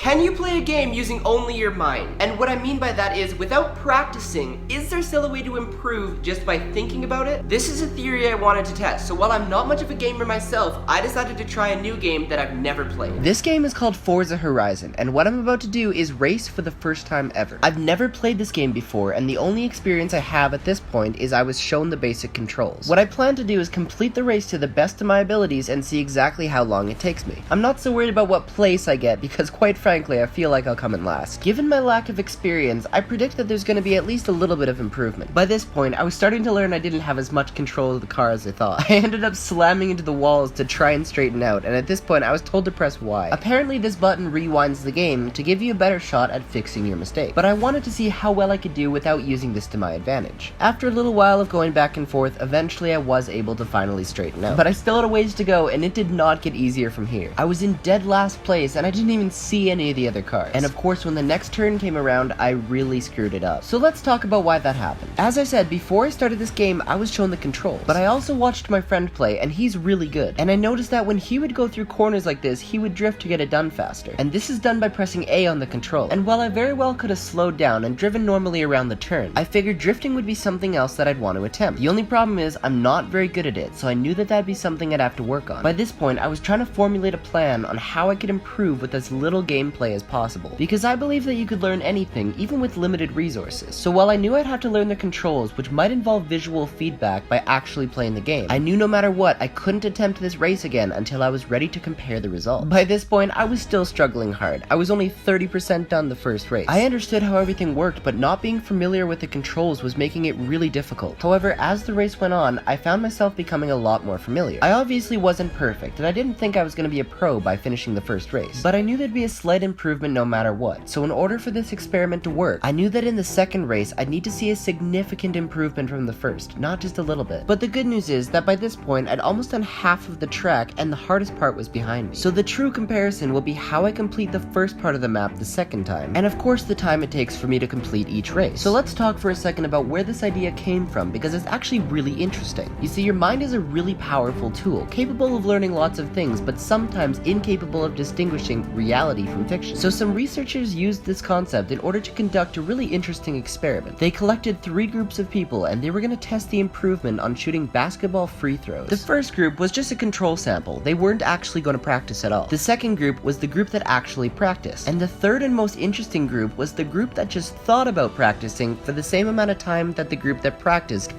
Can you play a game using only your mind? And what I mean by that is, without practicing, is there still a way to improve just by thinking about it? This is a theory I wanted to test, so while I'm not much of a gamer myself, I decided to try a new game that I've never played. This game is called Forza Horizon, and what I'm about to do is race for the first time ever. I've never played this game before, and the only experience I have at this point is I was shown the basic controls. What I plan to do is complete the race to the best of my abilities and see exactly how long it takes me. I'm not so worried about what place I get because quite frankly I feel like I'll come in last. Given my lack of experience, I predict that there's going to be at least a little bit of improvement. By this point, I was starting to learn I didn't have as much control of the car as I thought. I ended up slamming into the walls to try and straighten out, and at this point I was told to press Y. Apparently this button rewinds the game to give you a better shot at fixing your mistake, but I wanted to see how well I could do without using this to my advantage. After a little while of going back and forth, eventually I was able to finally straighten out. But I still had a ways to go, and it did not get easier from here. I was in dead last place, and I didn't even see any of the other cars. And of course, when the next turn came around, I really screwed it up. So let's talk about why that happened. As I said, before I started this game, I was shown the controls, but I also watched my friend play, and he's really good. And I noticed that when he would go through corners like this, he would drift to get it done faster. And this is done by pressing A on the control. And while I very well could have slowed down and driven normally around the turn, I figured drifting would be something else that I'd want to attempt. The only problem is I'm not very good at it, so I knew that that'd be something I'd have to work on. By this point, I was trying to formulate a plan on how I could improve with as little gameplay as possible, because I believe that you could learn anything, even with limited resources. So while I knew I'd have to learn the controls, which might involve visual feedback by actually playing the game, I knew no matter what, I couldn't attempt this race again until I was ready to compare the results. By this point, I was still struggling hard. I was only 30% done the first race. I understood how everything worked, but not being familiar with the controls was making it really difficult. However, as the race went on, I found myself becoming a lot more familiar. I obviously wasn't perfect, and I didn't think I was going to be a pro by finishing the first race, but I knew there'd be a slight improvement no matter what. So in order for this experiment to work, I knew that in the second race, I'd need to see a significant improvement from the first, not just a little bit. But the good news is that by this point, I'd almost done half of the track, and the hardest part was behind me. So the true comparison will be how I complete the first part of the map the second time, and of course the time it takes for me to complete each race. So let's talk for a second about where this idea came from, because it's actually really interesting. You see, your mind is a really powerful tool, capable of learning lots of things, but sometimes incapable of distinguishing reality from fiction. So some researchers used this concept in order to conduct a really interesting experiment. They collected 3 groups of people, and they were going to test the improvement on shooting basketball free throws. The first group was just a control sample. They weren't actually going to practice at all. The second group was the group that actually practiced. And the third and most interesting group was the group that just thought about practicing for the same amount of time that the group that practiced.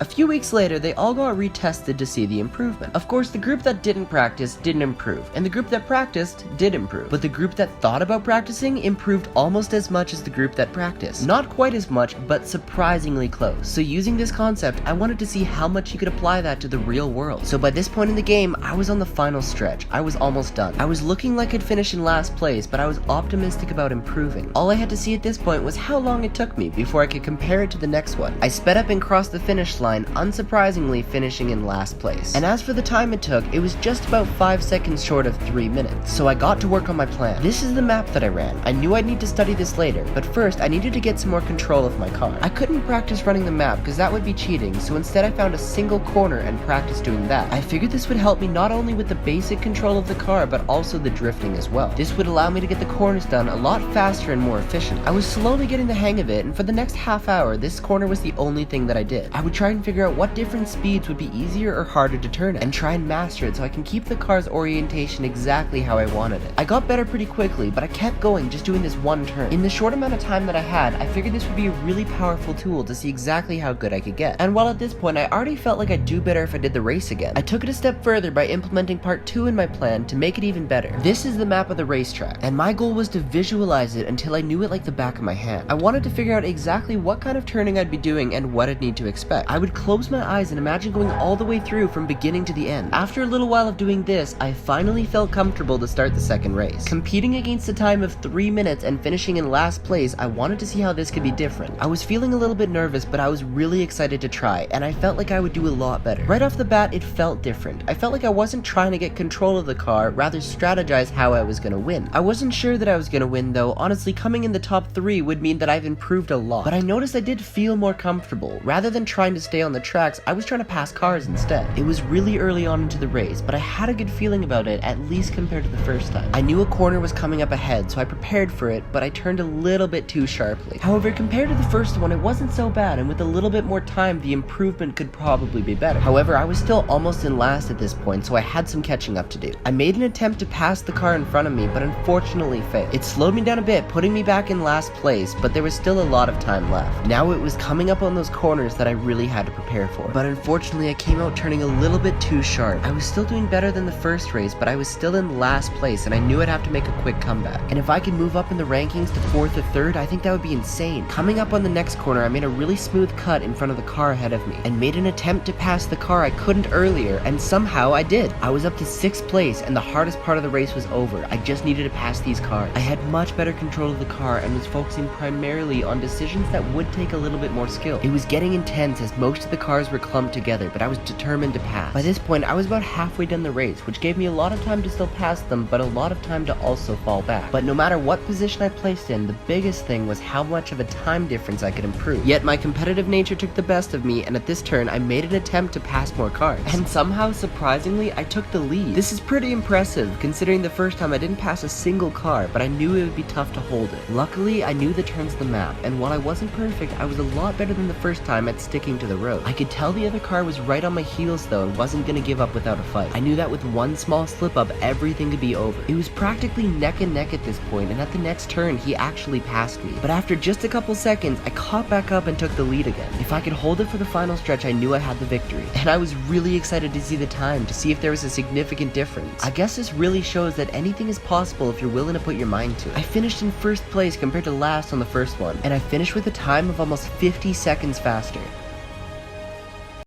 A few weeks later, they all got retested to see the improvement. Of course, the group that didn't practice didn't improve, and the group that practiced did improve. But the group that thought about practicing improved almost as much as the group that practiced. Not quite as much, but surprisingly close. So using this concept, I wanted to see how much you could apply that to the real world. So by this point in the game, I was on the final stretch. I was almost done. I was looking like I'd finish in last place, but I was optimistic about improving. All I had to see at this point was how long it took me before I could compare it to the next one. I sped up and crossed the finish line, unsurprisingly finishing in last place. And as for the time it took, it was just about 5 seconds short of 3 minutes. So I got to work on my plan. This is the map that I ran. I knew I'd need to study this later, but first I needed to get some more control of my car. I couldn't practice running the map because that would be cheating, so instead I found a single corner and practiced doing that. I figured this would help me not only with the basic control of the car, but also the drifting as well. This would allow me to get the corners done a lot faster and more efficient. I was slowly getting the hang of it, and for the next half hour, this corner was the only thing that I did. I would try and figure out what different speeds would be easier or harder to turn at, and try and master it so I can keep the car's orientation exactly how I wanted it. I got better pretty quickly, but I kept going just doing this one turn. In the short amount of time that I had, I figured this would be a really powerful tool to see exactly how good I could get. And while at this point I already felt like I'd do better if I did the race again, I took it a step further by implementing part 2 in my plan to make it even better. This is the map of the racetrack, and my goal was to visualize it until I knew it like the back of my hand. I wanted to figure out exactly what kind of turning I'd be doing and what I'd need to expect. I would close my eyes and imagine going all the way through from beginning to the end. After a little while of doing this, I finally felt comfortable to start the second race. Competing against a time of 3 minutes and finishing in last place, I wanted to see how this could be different. I was feeling a little bit nervous, but I was really excited to try, and I felt like I would do a lot better. Right off the bat, it felt different. I felt like I wasn't trying to get control of the car, rather strategize how I was gonna win. I wasn't sure that I was gonna win though. Honestly, coming in the top 3 would mean that I've improved a lot, but I noticed I did feel more comfortable. Rather than trying to stay on the tracks, I was trying to pass cars instead. It was really early on into the race, but I had a good feeling about it, at least compared to the first time. I knew a corner was coming coming up ahead, so I prepared for it, but I turned a little bit too sharply. However, compared to the first one, it wasn't so bad, and with a little bit more time, the improvement could probably be better. However, I was still almost in last at this point, so I had some catching up to do. I made an attempt to pass the car in front of me, but unfortunately failed. It slowed me down a bit, putting me back in last place, but there was still a lot of time left. Now it was coming up on those corners that I really had to prepare for. But unfortunately, I came out turning a little bit too sharp. I was still doing better than the first race, but I was still in last place, and I knew I'd have to make a quick comeback. And if I could move up in the rankings to 4th or 3rd, I think that would be insane. Coming up on the next corner, I made a really smooth cut in front of the car ahead of me, and made an attempt to pass the car I couldn't earlier, and somehow I did. I was up to 6th place, and the hardest part of the race was over. I just needed to pass these cars. I had much better control of the car and was focusing primarily on decisions that would take a little bit more skill. It was getting intense as most of the cars were clumped together, but I was determined to pass. By this point, I was about halfway done the race, which gave me a lot of time to still pass them, but a lot of time to also fall back. But no matter what position I placed in, the biggest thing was how much of a time difference I could improve. Yet my competitive nature took the best of me, and at this turn, I made an attempt to pass more cars. And somehow, surprisingly, I took the lead. This is pretty impressive, considering the first time I didn't pass a single car, but I knew it would be tough to hold it. Luckily, I knew the turns of the map, and while I wasn't perfect, I was a lot better than the first time at sticking to the road. I could tell the other car was right on my heels though and wasn't gonna give up without a fight. I knew that with one small slip up, everything could be over. It was practically neck and neck at this point, and at the next turn, he actually passed me. But after just a couple seconds, I caught back up and took the lead again. If I could hold it for the final stretch, I knew I had the victory. And I was really excited to see the time, to see if there was a significant difference. I guess this really shows that anything is possible if you're willing to put your mind to it. I finished in 1st place compared to last on the first one, and I finished with a time of almost 50 seconds faster.